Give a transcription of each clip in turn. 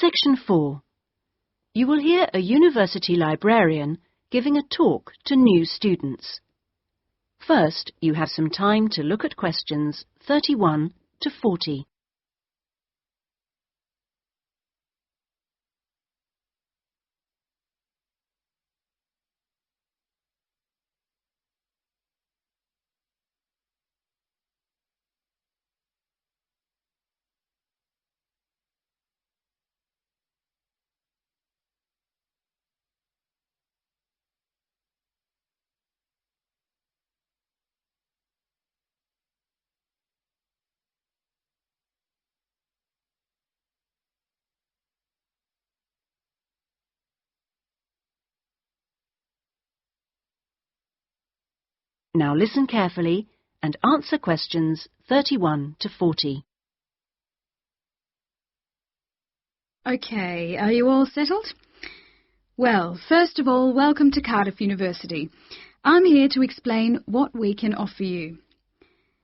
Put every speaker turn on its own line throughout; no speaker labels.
Section 4. You will hear a university librarian giving a talk to new students. First, you have some time to look at questions 31 to 40. Now listen carefully and answer questions 31 to 40.
Okay, are you all settled? Well, first of all, welcome to Cardiff University. I'm here to explain what we can offer you.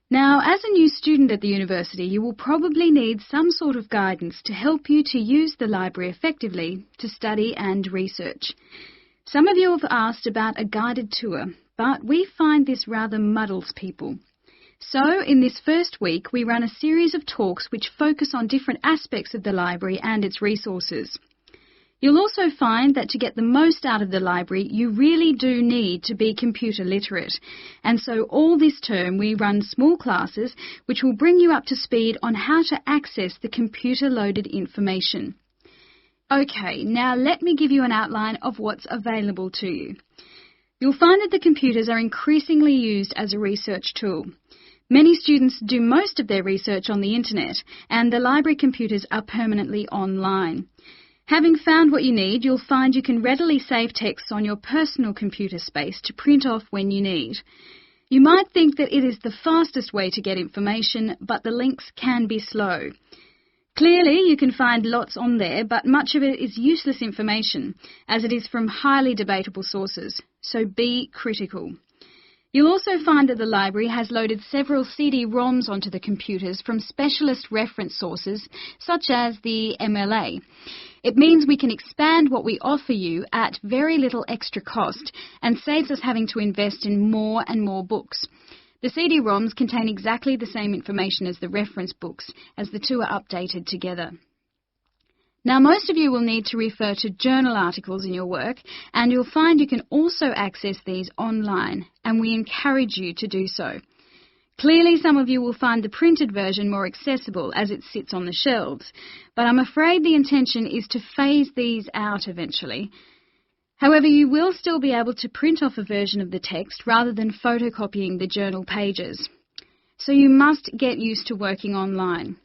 Now, as a new student at the university, you will probably need some sort of guidance to help you to use the library effectively to study and research. Some of you have asked about a guided tour, but we find this rather muddles people. So, in this first week, we run a series of talks which focus on different aspects of the library and its resources. You'll also find that to get the most out of the library, you really do need to be computer literate. And so all this term we run small classes which will bring you up to speed on how to access the computer-loaded information. Okay, now let me give you an outline of what's available to you. You'll find that the computers are increasingly used as a research tool. Many students do most of their research on the internet, and the library computers are permanently online. Having found what you need, you'll find you can readily save texts on your personal computer space to print off when you need. You might think that it is the fastest way to get information, but the links can be slow. Clearly, you can find lots on there, but much of it is useless information, as it is from highly debatable sources, so be critical. You'll also find that the library has loaded several CD-ROMs onto the computers from specialist reference sources, such as the MLA. It means we can expand what we offer you at very little extra cost and saves us having to invest in more and more books. The CD-ROMs contain exactly the same information as the reference books, as the two are updated together. Now, most of you will need to refer to journal articles in your work, and you'll find you can also access these online, and we encourage you to do so. Clearly, some of you will find the printed version more accessible as it sits on the shelves, but I'm afraid the intention is to phase these out eventually. However, you will still be able to print off a version of the text rather than photocopying the journal pages. So you must get used to working online.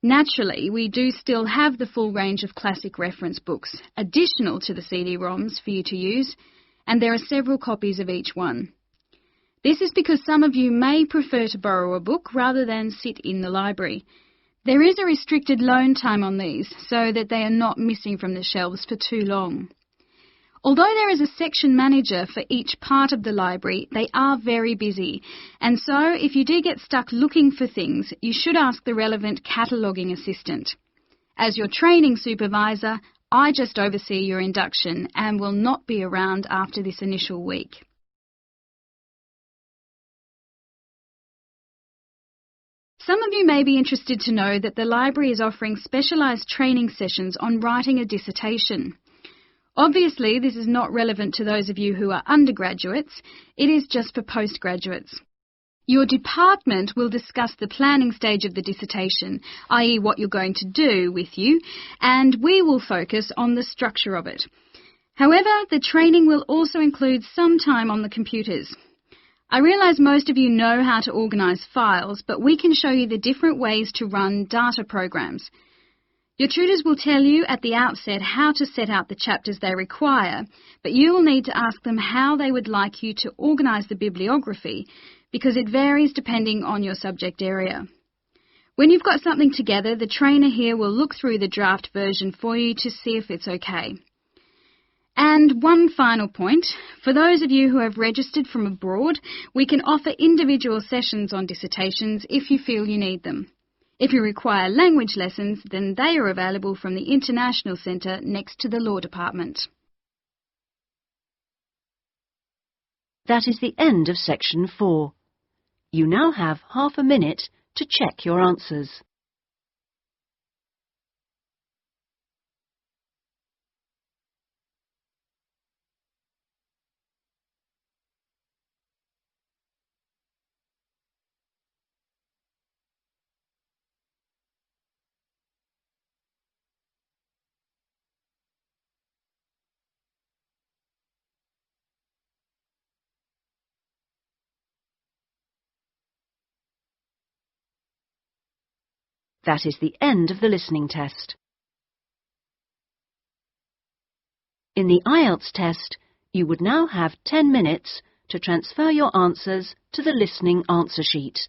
Naturally, we do still have the full range of classic reference books, additional to the CD-ROMs for you to use, and there are several copies of each one. This is because some of you may prefer to borrow a book rather than sit in the library. There is a restricted loan time on these, so that they are not missing from the shelves for too long. Although there is a section manager for each part of the library, they are very busy, and so if you do get stuck looking for things, you should ask the relevant cataloguing assistant. As your training supervisor, I just oversee your induction and will not be around after this initial week. Some of you may be interested to know that the library is offering specialised training sessions on writing a dissertation. Obviously, this is not relevant to those of you who are undergraduates, it is just for postgraduates. Your department will discuss the planning stage of the dissertation, i.e. what you're going to do with you, and we will focus on the structure of it. However, the training will also include some time on the computers. I realise most of you know how to organise files, but we can show you the different ways to run data programs. Your tutors will tell you at the outset how to set out the chapters they require, but you will need to ask them how they would like you to organise the bibliography, because it varies depending on your subject area. When you've got something together, the trainer here will look through the draft version for you to see if it's okay. And one final point, for those of you who have registered from abroad, we can offer individual sessions on dissertations if you feel you need them. If you require language lessons, then they are available from the International Centre next to the Law Department.
That is the end of section 4. You now have half a minute to check your answers. That is the end of the listening test. In the IELTS test, you would now have 10 minutes to transfer your answers to the listening answer sheet.